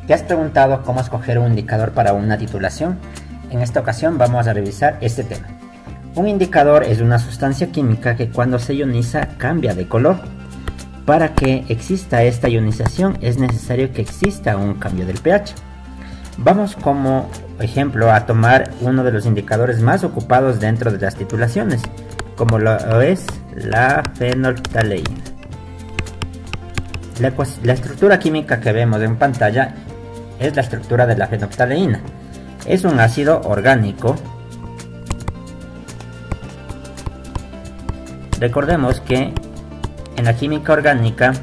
¿Te has preguntado cómo escoger un indicador para una titulación? En esta ocasión vamos a revisar este tema. Un indicador es una sustancia química que cuando se ioniza cambia de color. Para que exista esta ionización es necesario que exista un cambio del pH. Vamos como ejemplo a tomar uno de los indicadores más ocupados dentro de las titulaciones, como lo es la fenolftaleína. La estructura química que vemos en pantalla es la estructura de la fenolftaleína. Es un ácido orgánico. Recordemos que en la química orgánica,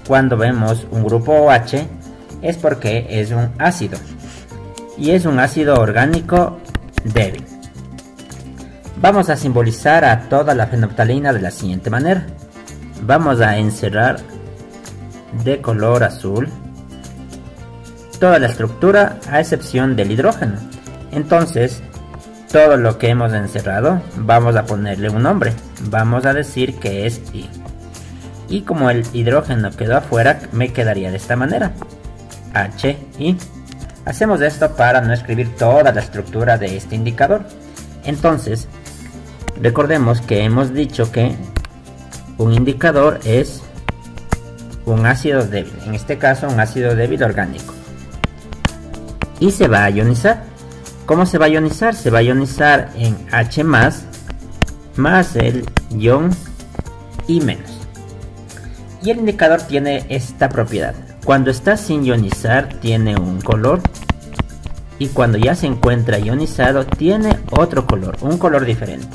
cuando vemos un grupo OH, es porque es un ácido. Y es un ácido orgánico débil. Vamos a simbolizar a toda la fenolftaleína de la siguiente manera. Vamos a encerrar de color azul toda la estructura a excepción del hidrógeno. Entonces, todo lo que hemos encerrado vamos a ponerle un nombre. Vamos a decir que es I. Y como el hidrógeno quedó afuera, me quedaría de esta manera. HI. Hacemos esto para no escribir toda la estructura de este indicador. Entonces, recordemos que hemos dicho que un indicador es un ácido débil. En este caso, un ácido débil orgánico. Y se va a ionizar. ¿Cómo se va a ionizar? Se va a ionizar en H+, más el ion I-. Y el indicador tiene esta propiedad. Cuando está sin ionizar tiene un color. Y cuando ya se encuentra ionizado tiene otro color, un color diferente.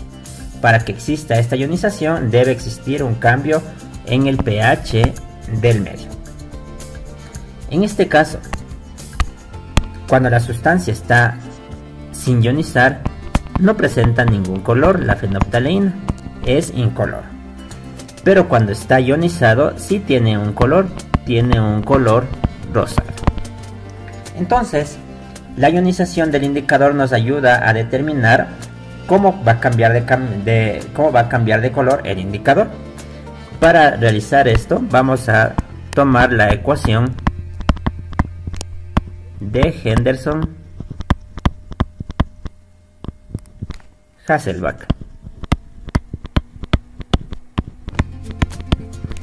Para que exista esta ionización debe existir un cambio en el pH del medio. En este caso, cuando la sustancia está sin ionizar, no presenta ningún color, la fenolftaleína es incolor. Pero cuando está ionizado, sí tiene un color rosado. Entonces, la ionización del indicador nos ayuda a determinar cómo va a cambiar de color el indicador. Para realizar esto, vamos a tomar la ecuación de Henderson-Hasselbalch.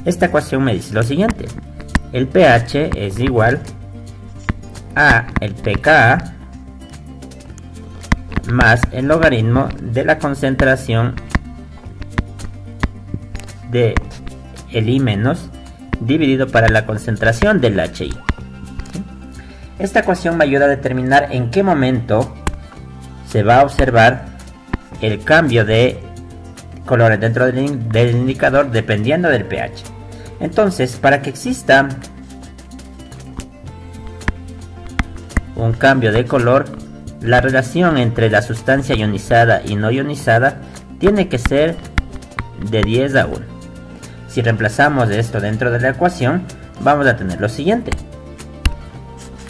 Esta ecuación me dice lo siguiente: el pH es igual a el pKa más el logaritmo de la concentración de el I- dividido para la concentración del HI. Esta ecuación me ayuda a determinar en qué momento se va a observar el cambio de colores dentro del indicador dependiendo del pH. Entonces, para que exista un cambio de color, la relación entre la sustancia ionizada y no ionizada tiene que ser de 10 a 1. Si reemplazamos esto dentro de la ecuación, vamos a tener lo siguiente: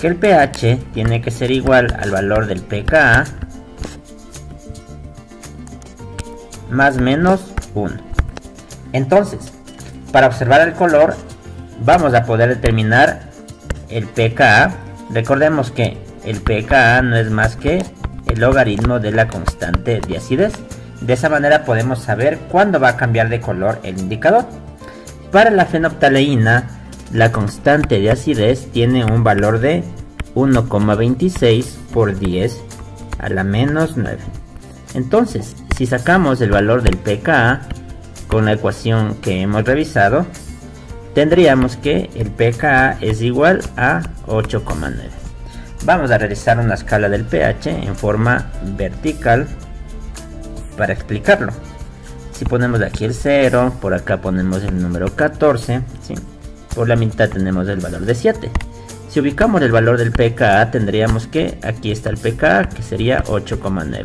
que el pH tiene que ser igual al valor del pKa más menos 1. Entonces, para observar el color, vamos a poder determinar el pKa. Recordemos que el pKa no es más que el logaritmo de la constante de acidez. De esa manera podemos saber cuándo va a cambiar de color el indicador. Para la fenolftaleína, la constante de acidez tiene un valor de 1,26 por 10 a la menos 9. Entonces, si sacamos el valor del pKa con la ecuación que hemos revisado, tendríamos que el pKa es igual a 8,9. Vamos a realizar una escala del pH en forma vertical para explicarlo. Si ponemos aquí el 0, por acá ponemos el número 14, ¿sí? Por la mitad tenemos el valor de 7. Si ubicamos el valor del pKa, tendríamos que aquí está el pKa, que sería 8,9.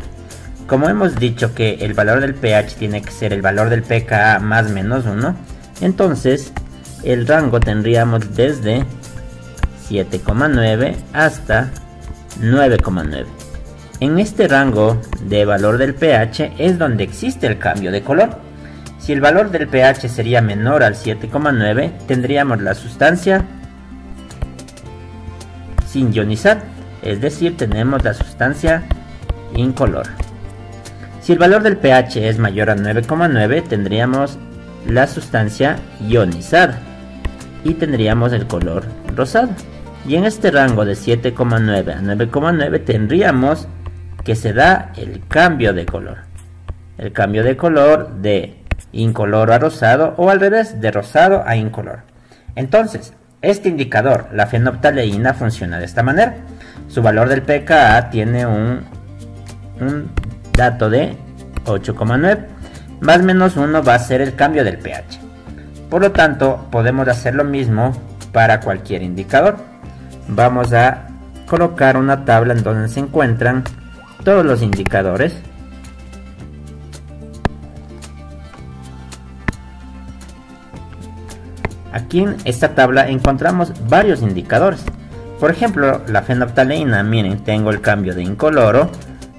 Como hemos dicho que el valor del pH tiene que ser el valor del pKa más menos 1, entonces el rango tendríamos desde 7,9 hasta 9,9. En este rango de valor del pH es donde existe el cambio de color. Si el valor del pH sería menor al 7,9, tendríamos la sustancia sin ionizar, es decir, tenemos la sustancia incolora. Si el valor del pH es mayor a 9,9, tendríamos la sustancia ionizada y tendríamos el color rosado. Y en este rango de 7,9 a 9,9 tendríamos que se da el cambio de color. El cambio de color de incoloro a rosado, o al revés, de rosado a incoloro. Entonces, este indicador, la fenolftaleína, funciona de esta manera. Su valor del pKa tiene un dato de 8,9. Más menos 1 va a ser el cambio del pH. Por lo tanto, podemos hacer lo mismo para cualquier indicador. Vamos a colocar una tabla en donde se encuentran todos los indicadores. Aquí en esta tabla encontramos varios indicadores. Por ejemplo, la fenolftaleína, miren, tengo el cambio de incoloro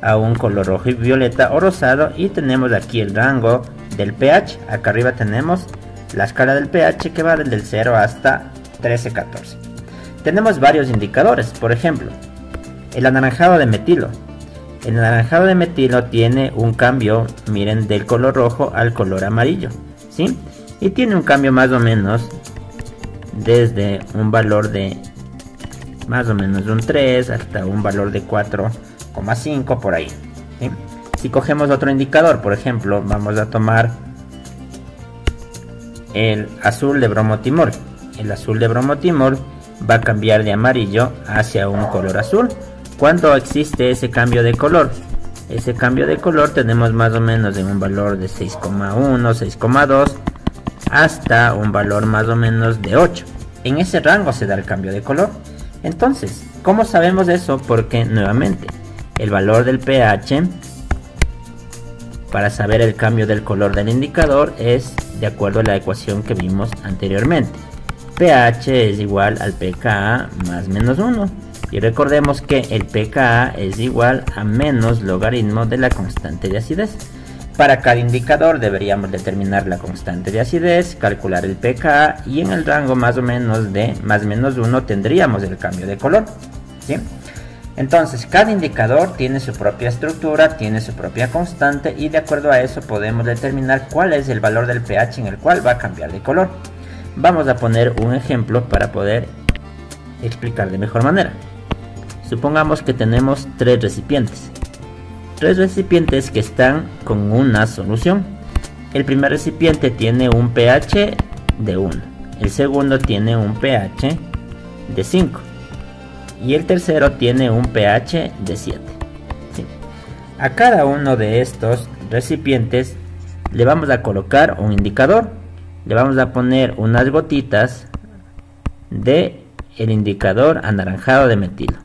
a un color rojo y violeta o rosado, y tenemos aquí el rango del pH. Acá arriba tenemos la escala del pH que va desde el 0 hasta 13-14. Tenemos varios indicadores, por ejemplo, el anaranjado de metilo. El anaranjado de metilo tiene un cambio, miren, del color rojo al color amarillo, ¿sí? Y tiene un cambio más o menos desde un valor de más o menos un 3 hasta un valor de 4,5 por ahí, ¿sí? Si cogemos otro indicador, por ejemplo, vamos a tomar el azul de bromotimol. El azul de bromotimol va a cambiar de amarillo hacia un color azul. ¿Cuándo existe ese cambio de color? Ese cambio de color tenemos más o menos en un valor de 6,1, 6,2 hasta un valor más o menos de 8. En ese rango se da el cambio de color. Entonces, ¿cómo sabemos eso? Porque nuevamente el valor del pH para saber el cambio del color del indicador es de acuerdo a la ecuación que vimos anteriormente. pH es igual al pKa más menos 1. Y recordemos que el pKa es igual a menos logaritmo de la constante de acidez. Para cada indicador deberíamos determinar la constante de acidez, calcular el pKa, y en el rango más o menos de más menos 1 tendríamos el cambio de color, ¿sí? Entonces, cada indicador tiene su propia estructura, tiene su propia constante, y de acuerdo a eso podemos determinar cuál es el valor del pH en el cual va a cambiar de color. Vamos a poner un ejemplo para poder explicar de mejor manera. Supongamos que tenemos tres recipientes que están con una solución. El primer recipiente tiene un pH de 1, el segundo tiene un pH de 5 y el tercero tiene un pH de 7. ¿Sí? A cada uno de estos recipientes le vamos a colocar un indicador, le vamos a poner unas gotitas de el indicador anaranjado de metilo.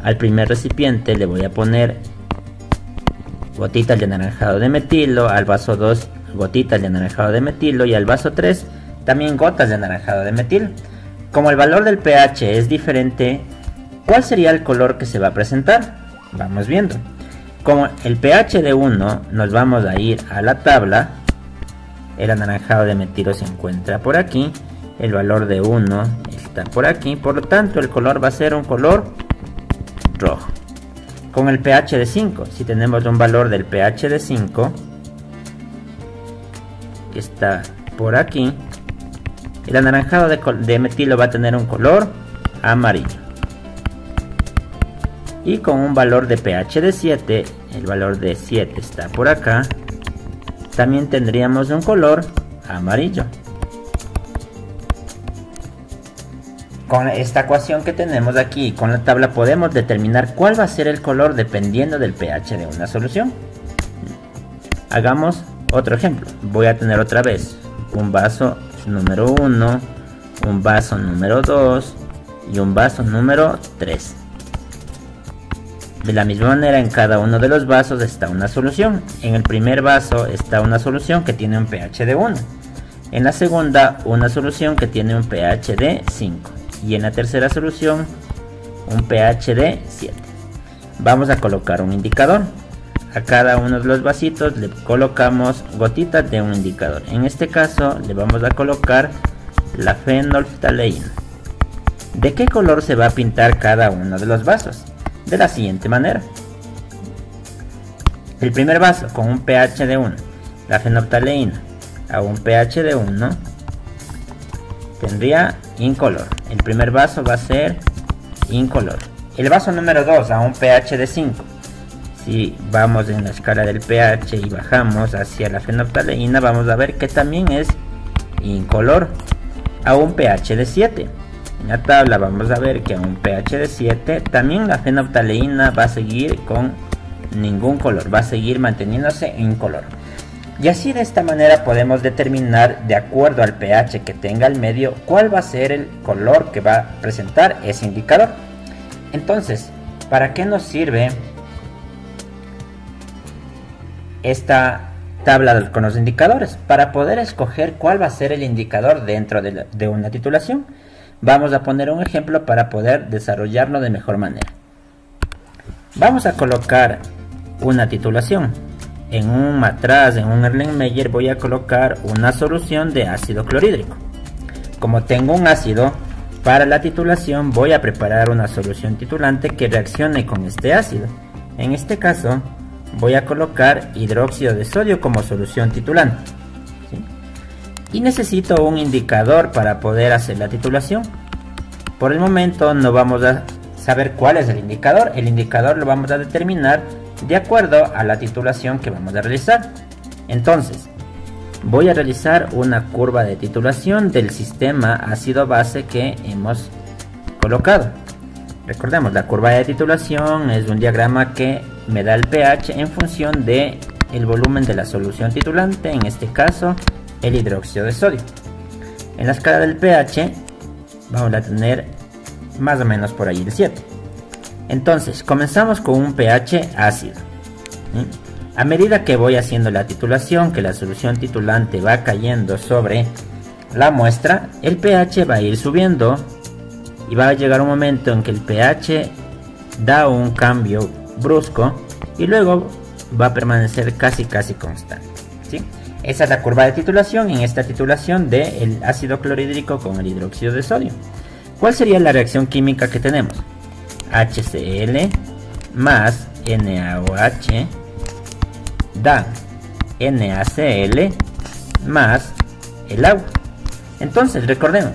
Al primer recipiente le voy a poner gotitas de anaranjado de metilo, al vaso 2 gotitas de anaranjado de metilo y al vaso 3 también gotas de anaranjado de metilo. Como el valor del pH es diferente, ¿cuál sería el color que se va a presentar? Vamos viendo. Como el pH de 1, nos vamos a ir a la tabla. El anaranjado de metilo se encuentra por aquí, el valor de 1 está por aquí, por lo tanto el color va a ser un color rojo. Con el pH de 5, si tenemos un valor del pH de 5 que está por aquí, el anaranjado de metilo va a tener un color amarillo. Y con un valor de pH de 7, el valor de 7 está por acá, también tendríamos un color amarillo. Con esta ecuación que tenemos aquí, con la tabla, podemos determinar cuál va a ser el color dependiendo del pH de una solución. Hagamos otro ejemplo. Voy a tener otra vez un vaso número 1, un vaso número 2 y un vaso número 3. De la misma manera, en cada uno de los vasos está una solución. En el primer vaso está una solución que tiene un pH de 1. En la segunda, una solución que tiene un pH de 5. Y en la tercera solución, un pH de 7. Vamos a colocar un indicador. a cada uno de los vasitos le colocamos gotitas de un indicador. En este caso le vamos a colocar la fenolftaleína. ¿De qué color se va a pintar cada uno de los vasos? De la siguiente manera. El primer vaso con un pH de 1, la fenolftaleína a un pH de 1 tendría incolor. El primer vaso va a ser incolor. El vaso número 2 a un pH de 5. Si vamos en la escala del pH y bajamos hacia la fenolftaleína, vamos a ver que también es incolor a un pH de 7. En la tabla vamos a ver que a un pH de 7 también la fenolftaleína va a seguir con ningún color, va a seguir manteniéndose incolor. Y así de esta manera podemos determinar, de acuerdo al pH que tenga el medio, cuál va a ser el color que va a presentar ese indicador. Entonces, ¿para qué nos sirve esta tabla con los indicadores? Para poder escoger cuál va a ser el indicador dentro de una titulación. Vamos a poner un ejemplo para poder desarrollarlo de mejor manera. Vamos a colocar una titulación. En un matraz, en un Erlenmeyer, voy a colocar una solución de ácido clorhídrico. Como tengo un ácido, para la titulación voy a preparar una solución titulante que reaccione con este ácido. En este caso, voy a colocar hidróxido de sodio como solución titulante. ¿Sí? Y necesito un indicador para poder hacer la titulación. Por el momento no vamos a saber cuál es el indicador. El indicador lo vamos a determinar de acuerdo a la titulación que vamos a realizar. Entonces, voy a realizar una curva de titulación del sistema ácido-base que hemos colocado. Recordemos, la curva de titulación es un diagrama que me da el pH en función de el volumen de la solución titulante, en este caso el hidróxido de sodio. En la escala del pH vamos a tener más o menos por ahí el 7. Entonces comenzamos con un pH ácido. A medida que voy haciendo la titulación, que la solución titulante va cayendo sobre la muestra, el pH va a ir subiendo y va a llegar un momento en que el pH da un cambio brusco y luego va a permanecer casi constante. ¿Sí? Esa es la curva de titulación en esta titulación del ácido clorhídrico con el hidróxido de sodio. ¿Cuál sería la reacción química que tenemos? HCl más NaOH da NaCl más el agua. Entonces recordemos,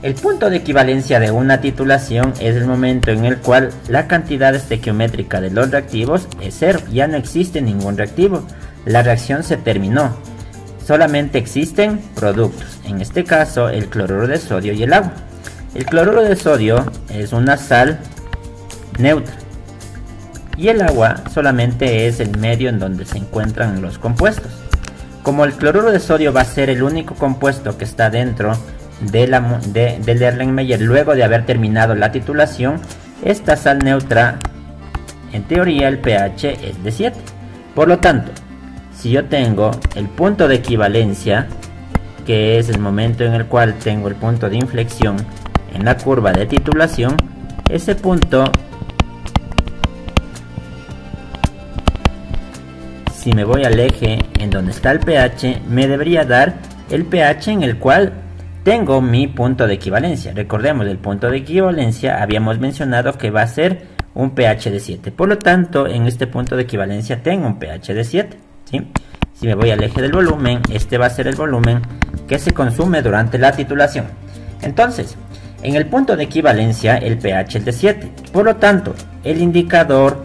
el punto de equivalencia de una titulación es el momento en el cual la cantidad estequiométrica de los reactivos es 0, ya no existe ningún reactivo, la reacción se terminó, solamente existen productos, en este caso el cloruro de sodio y el agua. El cloruro de sodio es una sal neutra y el agua solamente es el medio en donde se encuentran los compuestos. Como el cloruro de sodio va a ser el único compuesto que está dentro del Erlenmeyer luego de haber terminado la titulación, esta sal neutra, en teoría el pH es de 7. Por lo tanto, si yo tengo el punto de equivalencia, que es el momento en el cual tengo el punto de inflexión en la curva de titulación, ese punto, si me voy al eje en donde está el pH, me debería dar el pH en el cual tengo mi punto de equivalencia. Recordemos, el punto de equivalencia habíamos mencionado que va a ser un pH de 7. Por lo tanto, en este punto de equivalencia tengo un pH de 7. ¿Sí? Si me voy al eje del volumen, este va a ser el volumen que se consume durante la titulación. Entonces, en el punto de equivalencia el pH es de 7. Por lo tanto, el indicador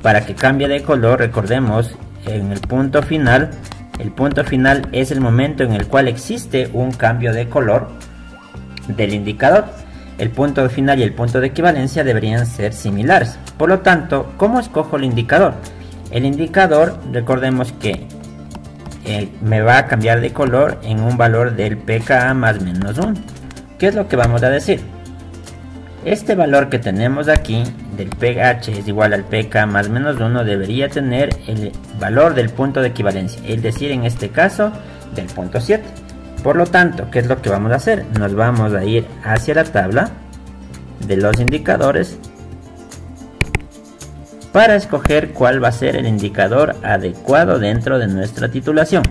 para que cambie de color, recordemos, en el punto final es el momento en el cual existe un cambio de color del indicador. El punto final y el punto de equivalencia deberían ser similares. Por lo tanto, ¿cómo escojo el indicador? El indicador, recordemos que me va a cambiar de color en un valor del pKa más menos 1. ¿Qué es lo que vamos a decir? Este valor que tenemos aquí del pH es igual al pK más menos 1 debería tener el valor del punto de equivalencia, es decir, en este caso del punto 7. Por lo tanto, ¿qué es lo que vamos a hacer? Nos vamos a ir hacia la tabla de los indicadores para escoger cuál va a ser el indicador adecuado dentro de nuestra titulación.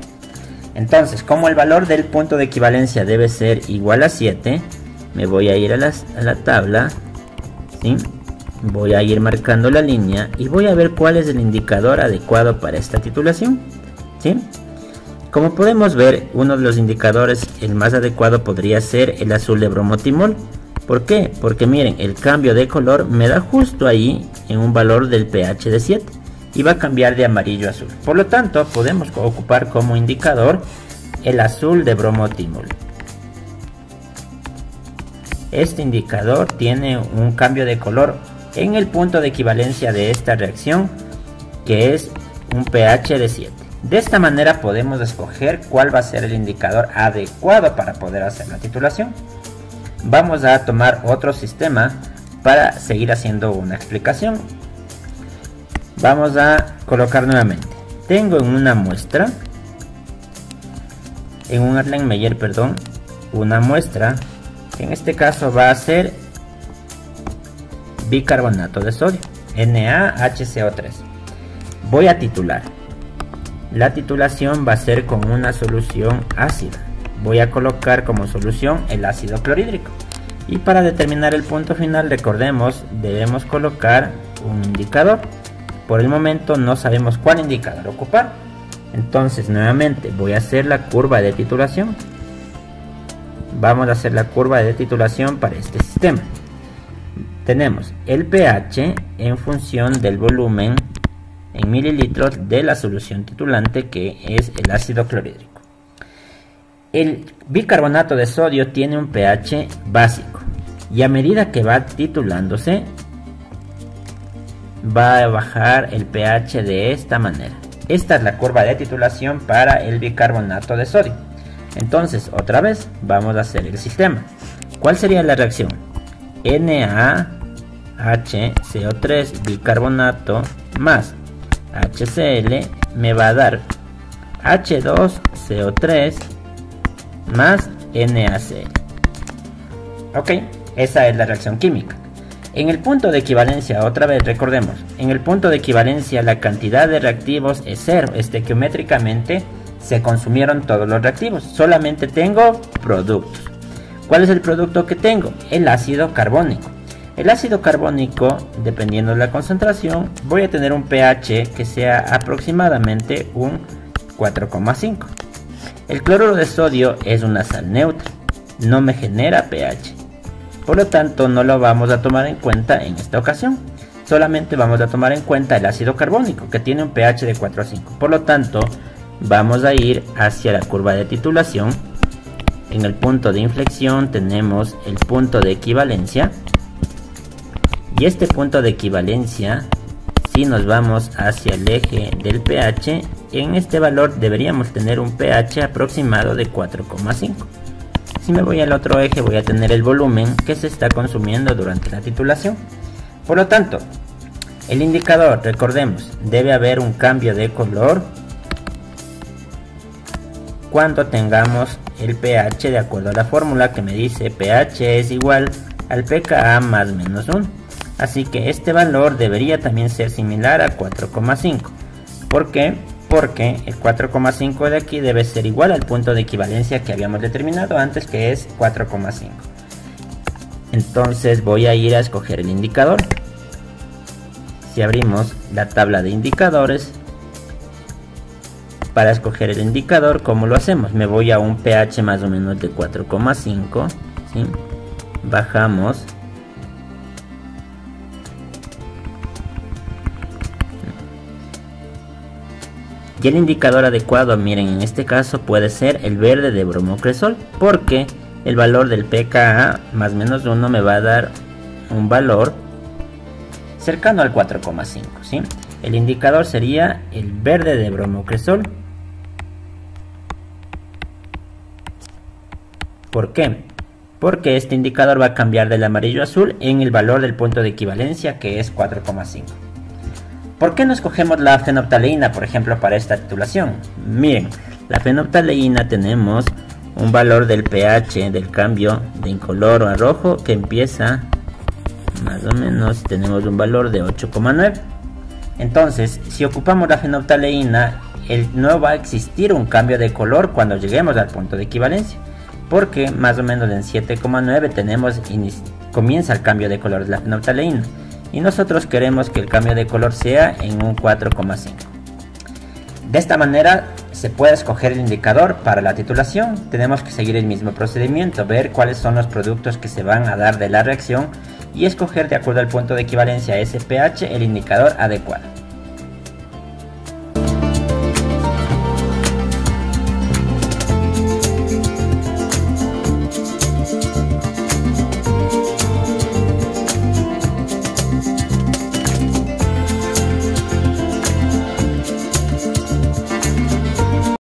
Entonces, como el valor del punto de equivalencia debe ser igual a 7, me voy a ir a la tabla, ¿sí? Voy a ir marcando la línea y voy a ver cuál es el indicador adecuado para esta titulación, ¿sí? Como podemos ver, uno de los indicadores, el más adecuado, podría ser el azul de bromotimol. ¿Por qué? Porque miren, el cambio de color me da justo ahí en un valor del pH de 7 y va a cambiar de amarillo a azul. Por lo tanto, podemos ocupar como indicador el azul de bromotimol. Este indicador tiene un cambio de color en el punto de equivalencia de esta reacción, que es un pH de 7. De esta manera podemos escoger cuál va a ser el indicador adecuado para poder hacer la titulación. Vamos a tomar otro sistema para seguir haciendo una explicación. Vamos a colocar nuevamente. Tengo en una muestra, en un Erlenmeyer, perdón, una muestra que en este caso va a ser bicarbonato de sodio, NaHCO3. Voy a titular. La titulación va a ser con una solución ácida. Voy a colocar como solución el ácido clorhídrico. Y para determinar el punto final, recordemos, debemos colocar un indicador. Por el momento no sabemos cuál indicador ocupar. Entonces nuevamente voy a hacer la curva de titulación. Vamos a hacer la curva de titulación para este sistema. Tenemos el pH en función del volumen en mililitros de la solución titulante, que es el ácido clorhídrico. El bicarbonato de sodio tiene un pH básico y a medida que va titulándose va a bajar el pH de esta manera. Esta es la curva de titulación para el bicarbonato de sodio. Entonces otra vez vamos a hacer el sistema. ¿Cuál sería la reacción? NaHCO3 bicarbonato más HCl me va a dar H2CO3 más NaCl. Ok, esa es la reacción química. En el punto de equivalencia, otra vez recordemos, en el punto de equivalencia la cantidad de reactivos es 0, estequiométricamente se consumieron todos los reactivos, solamente tengo productos. ¿Cuál es el producto que tengo? El ácido carbónico. El ácido carbónico, dependiendo de la concentración, voy a tener un pH que sea aproximadamente un 4,5. El cloruro de sodio es una sal neutra, no me genera pH. Por lo tanto, no lo vamos a tomar en cuenta en esta ocasión. Solamente vamos a tomar en cuenta el ácido carbónico, que tiene un pH de 4 a 5. Por lo tanto, vamos a ir hacia la curva de titulación. En el punto de inflexión tenemos el punto de equivalencia. Y este punto de equivalencia, si nos vamos hacia el eje del pH, en este valor deberíamos tener un pH aproximado de 4,5. Si me voy al otro eje, voy a tener el volumen que se está consumiendo durante la titulación. Por lo tanto, el indicador, recordemos, debe haber un cambio de color cuando tengamos el pH de acuerdo a la fórmula que me dice pH es igual al pKa más menos 1. Así que este valor debería también ser similar a 4,5. ¿Por qué? Porque el 4,5 de aquí debe ser igual al punto de equivalencia que habíamos determinado antes, que es 4,5. Entonces voy a ir a escoger el indicador. Si abrimos la tabla de indicadores, para escoger el indicador, ¿cómo lo hacemos? Me voy a un pH más o menos de 4,5, ¿sí? Bajamos. Y el indicador adecuado, miren, en este caso puede ser el verde de bromocresol, porque el valor del pKa más menos 1 me va a dar un valor cercano al 4,5, ¿sí? El indicador sería el verde de bromocresol. ¿Por qué? Porque este indicador va a cambiar del amarillo a azul en el valor del punto de equivalencia, que es 4,5. ¿Por qué no escogemos la fenolftaleína, por ejemplo, para esta titulación? Miren, la fenolftaleína tenemos un valor del pH del cambio de incoloro a rojo que empieza más o menos, tenemos un valor de 8,9. Entonces, si ocupamos la fenolftaleína, no va a existir un cambio de color cuando lleguemos al punto de equivalencia, porque más o menos en 7,9 comienza el cambio de color de la fenolftaleína, y nosotros queremos que el cambio de color sea en un 4,5. De esta manera se puede escoger el indicador para la titulación. Tenemos que seguir el mismo procedimiento, ver cuáles son los productos que se van a dar de la reacción y escoger de acuerdo al punto de equivalencia SPH el indicador adecuado.